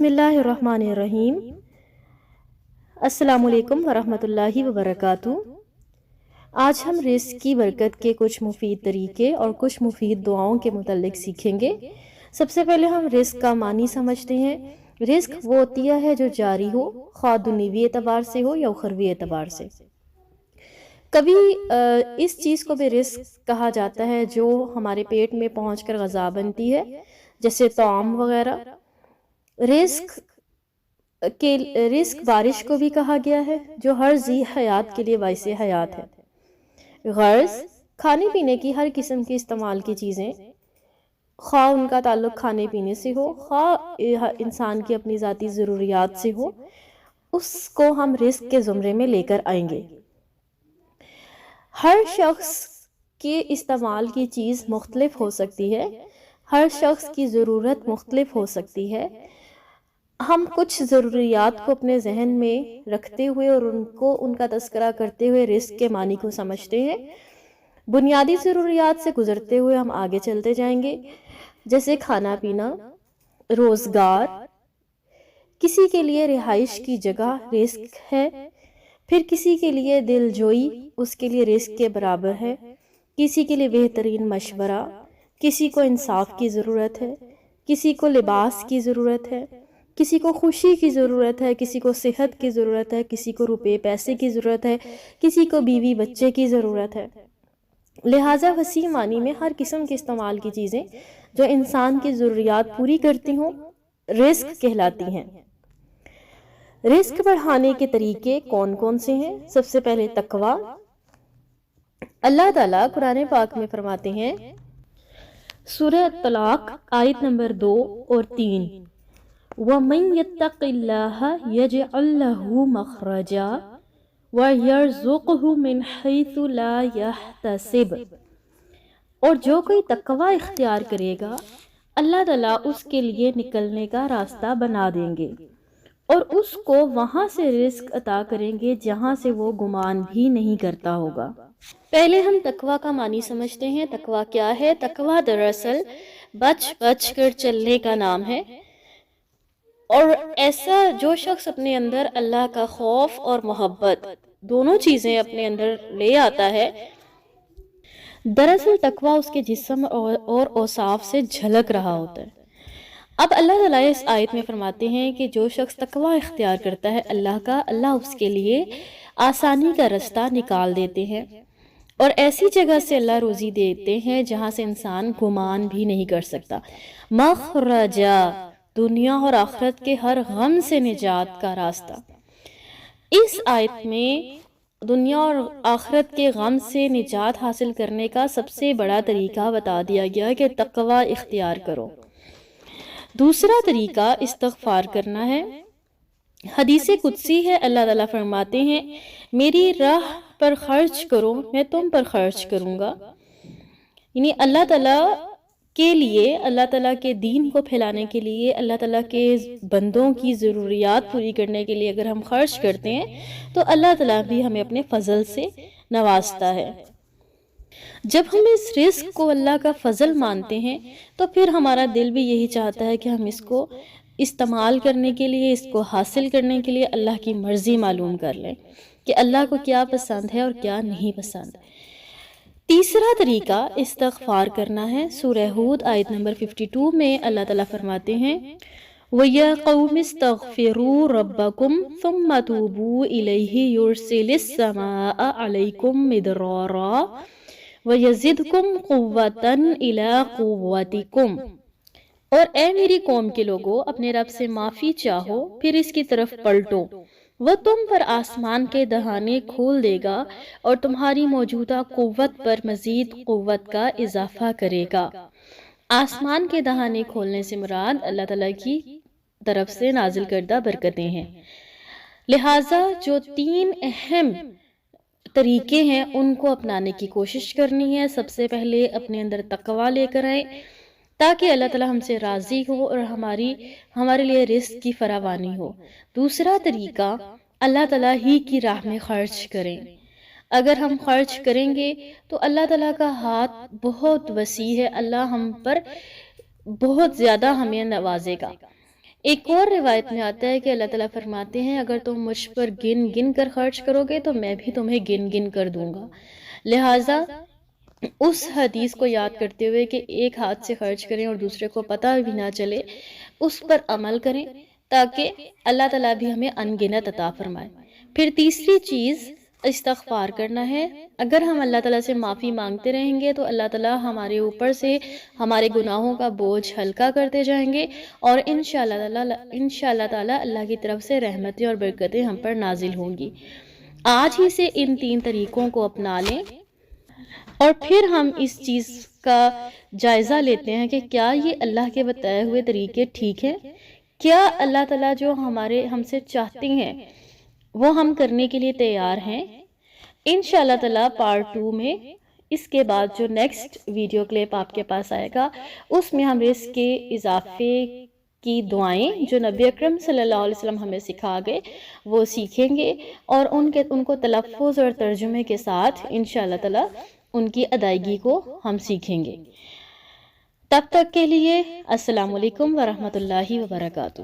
بسم اللہ الرحمن الرحیم۔ السلام علیکم ورحمۃ اللہ وبرکاتہ۔ آج ہم رزق کی برکت کے کچھ مفید طریقے اور کچھ مفید دعاؤں کے متعلق سیکھیں گے۔ سب سے پہلے ہم رزق کا معنی سمجھتے ہیں۔ رزق وہ عطیہ ہے جو جاری ہو، خواہ دنیوی اعتبار سے ہو یا اخروی اعتبار سے۔ کبھی اس چیز کو بھی رزق کہا جاتا ہے جو ہمارے پیٹ میں پہنچ کر غذا بنتی ہے، جیسے طعام وغیرہ۔ رزق بارش کو بھی کہا گیا ہے جو ہر ذی حیات کے لیے باعث حیات ہے۔ غرض کھانے پینے کی ہر قسم کی استعمال کی چیزیں، خواہ ان کا تعلق کھانے پینے سے ہو، خواہ انسان کی اپنی ذاتی ضروریات سے ہو، اس کو ہم رزق کے زمرے میں لے کر آئیں گے۔ ہر شخص کے استعمال کی چیز مختلف ہو سکتی ہے، ہر شخص کی ضرورت مختلف ہو سکتی ہے۔ ہم کچھ ضروریات کو اپنے ذہن میں رکھتے ہوئے اور ان کا تذکرہ کرتے ہوئے رزق کے معنی کو سمجھتے ہیں۔ بنیادی ضروریات سے گزرتے ہوئے ہم آگے چلتے جائیں گے، جیسے کھانا پینا، روزگار، کسی کے لیے رہائش کی جگہ رزق ہے، پھر کسی کے لیے دل جوئی اس کے لیے رزق کے برابر ہے، کسی کے لیے بہترین مشورہ، کسی کو انصاف کی ضرورت ہے، کسی کو لباس کی ضرورت ہے، کسی کو خوشی کی ضرورت ہے، کسی کو صحت کی ضرورت ہے، کسی کو روپے پیسے کی ضرورت ہے، کسی کو بیوی بچے کی ضرورت ہے۔ لہٰذا وسیع معنی میں ہر قسم کے استعمال کی چیزیں جو انسان کی ضروریات پوری کرتی ہوں رزق کہلاتی ہیں۔ رزق بڑھانے کے طریقے کون کون سے ہیں؟ سب سے پہلے تقوی۔ اللہ تعالیٰ قرآن پاک میں فرماتے ہیں، سورہ الطلاق آیت نمبر 2 اور 3، وَمَن يَتَّقِ اللَّهَ يَجْعَل لَّهُ مَخْرَجًا وَيَرْزُقْهُ مِنْ حَيْثُ لَا يَحْتَسِبُ۔ اور جو کوئی تقوی اختیار کرے گا، اللہ تعالیٰ اس کے لیے نکلنے کا راستہ بنا دیں گے اور اس کو وہاں سے رزق عطا کریں گے جہاں سے وہ گمان بھی نہیں کرتا ہوگا۔ پہلے ہم تقوی کا معنی سمجھتے ہیں۔ تقوی کیا ہے؟ تقوی دراصل بچ بچ کر چلنے کا نام ہے، اور ایسا جو شخص اپنے اندر اللہ کا خوف اور محبت دونوں چیزیں اپنے اندر لے آتا ہے، دراصل تقوی اس کے جسم اور اوصاف سے جھلک رہا ہوتا ہے۔ اب اللہ تعالیٰ اس آیت میں فرماتے ہیں کہ جو شخص تقوی اختیار کرتا ہے اللہ اس کے لیے آسانی کا راستہ نکال دیتے ہیں، اور ایسی جگہ سے اللہ روزی دیتے ہیں جہاں سے انسان گمان بھی نہیں کر سکتا۔ مخرجا، دنیا اور آخرت کے ہر غم سے نجات کا راستہ۔ اس آیت میں دنیا اور آخرت کے غم سے نجات حاصل کرنے کا سب سے بڑا طریقہ بتا دیا گیا کہ تقوی اختیار کرو۔ دوسرا طریقہ استغفار کرنا ہے۔ حدیث قدسی ہے، اللہ تعالیٰ فرماتے ہیں، میری راہ پر خرچ کرو، میں تم پر خرچ کروں گا۔ یعنی اللہ تعالیٰ کے لیے، اللہ تعالیٰ کے دین کو پھیلانے کے لیے، اللہ تعالیٰ کے بندوں کی ضروریات پوری کرنے کے لیے اگر ہم خرچ کرتے ہیں تو اللہ تعالیٰ بھی ہمیں اپنے فضل سے نوازتا ہے۔ جب ہم اس رزق کو اللہ کا فضل مانتے ہیں تو پھر ہمارا دل بھی یہی چاہتا ہے کہ ہم اس کو استعمال کرنے کے لیے، اس کو حاصل کرنے کے لیے اللہ کی مرضی معلوم کر لیں کہ اللہ کو کیا پسند ہے اور کیا نہیں پسند۔ تیسرا طریقہ استغفار کرنا ہے۔ سورہ ہود آیت نمبر 52 میں اللہ تعالیٰ فرماتے ہیں، وَيَا قَوْمِ اسْتَغْفِرُوا رَبَّكُمْ ثُمَّ تُوبُوا إِلَيْهِ يُرْسِلِ السَّمَاءَ عَلَيْكُمْ مِدْرَارًا وَيَزِدْكُمْ قُوَّةً إِلَىٰ قُوَّتِكُمْ۔ اور اے میری قوم کے لوگوں، اپنے رب سے معافی چاہو، پھر اس کی طرف پلٹو، وہ تم پر آسمان کے دہانے کھول دے گا اور تمہاری موجودہ قوت پر مزید قوت کا اضافہ کرے گا۔ آسمان کے دہانے کھولنے سے مراد اللہ تعالیٰ کی طرف سے نازل کردہ برکتیں ہیں۔ لہٰذا جو 3 اہم طریقے ہیں ان کو اپنانے کی کوشش کرنی ہے۔ سب سے پہلے اپنے اندر تقوی لے کر آئیں تاکہ اللہ تعالیٰ ہم سے راضی ہو اور ہمارے لیے رزق کی فراوانی ہو۔ دوسرا طریقہ، اللہ تعالیٰ ہی کی راہ میں خرچ کریں۔ اگر ہم خرچ کریں گے تو اللہ تعالیٰ کا ہاتھ بہت وسیع ہے، اللہ ہم پر بہت زیادہ ہمیں نوازے گا۔ ایک اور روایت میں آتا ہے کہ اللہ تعالیٰ فرماتے ہیں اگر تم مجھ پر گن گن کر خرچ کرو گے تو میں بھی تمہیں گن گن کر دوں گا. لہٰذا اس حدیث کو یاد کرتے ہوئے کہ ایک ہاتھ سے خرچ کریں اور دوسرے کو پتہ بھی نہ چلے، اس پر عمل کریں تاکہ اللہ تعالیٰ بھی ہمیں انگنت عطا فرمائے. پھر تیسری چیز استغفار کرنا ہے. اگر ہم اللہ تعالیٰ سے معافی مانگتے رہیں گے تو اللہ تعالیٰ ہمارے اوپر سے ہمارے گناہوں کا بوجھ ہلکا کرتے جائیں گے اور انشاءاللہ تعالیٰ اللہ کی طرف سے رحمتیں اور برکتیں ہم پر نازل ہوں گی. آج ہی سے ان 3 طریقوں کو اپنا لیں اور پھر ہم اس چیز کا جائزہ لیتے ہیں کہ کیا یہ اللہ کے بتائے ہوئے طریقے ٹھیک ہیں، کیا اللہ تعالیٰ جو ہم سے چاہتے ہیں وہ ہم کرنے کے لیے تیار ہیں. انشاءاللہ تعالیٰ پارٹ 2 میں اس کے بعد جو نیکسٹ ویڈیو کلپ آپ کے پاس آئے گا اس میں ہم رزق کے اضافے کی دعائیں جو نبی اکرم صلی اللہ علیہ وسلم ہمیں سکھا گئے وہ سیکھیں گے اور ان کو تلفظ اور ترجمے کے ساتھ انشاءاللہ تعالیٰ ان کی ادائیگی کو ہم سیکھیں گے. تب تک کے لیے السلام علیکم ورحمۃ اللہ وبرکاتہ.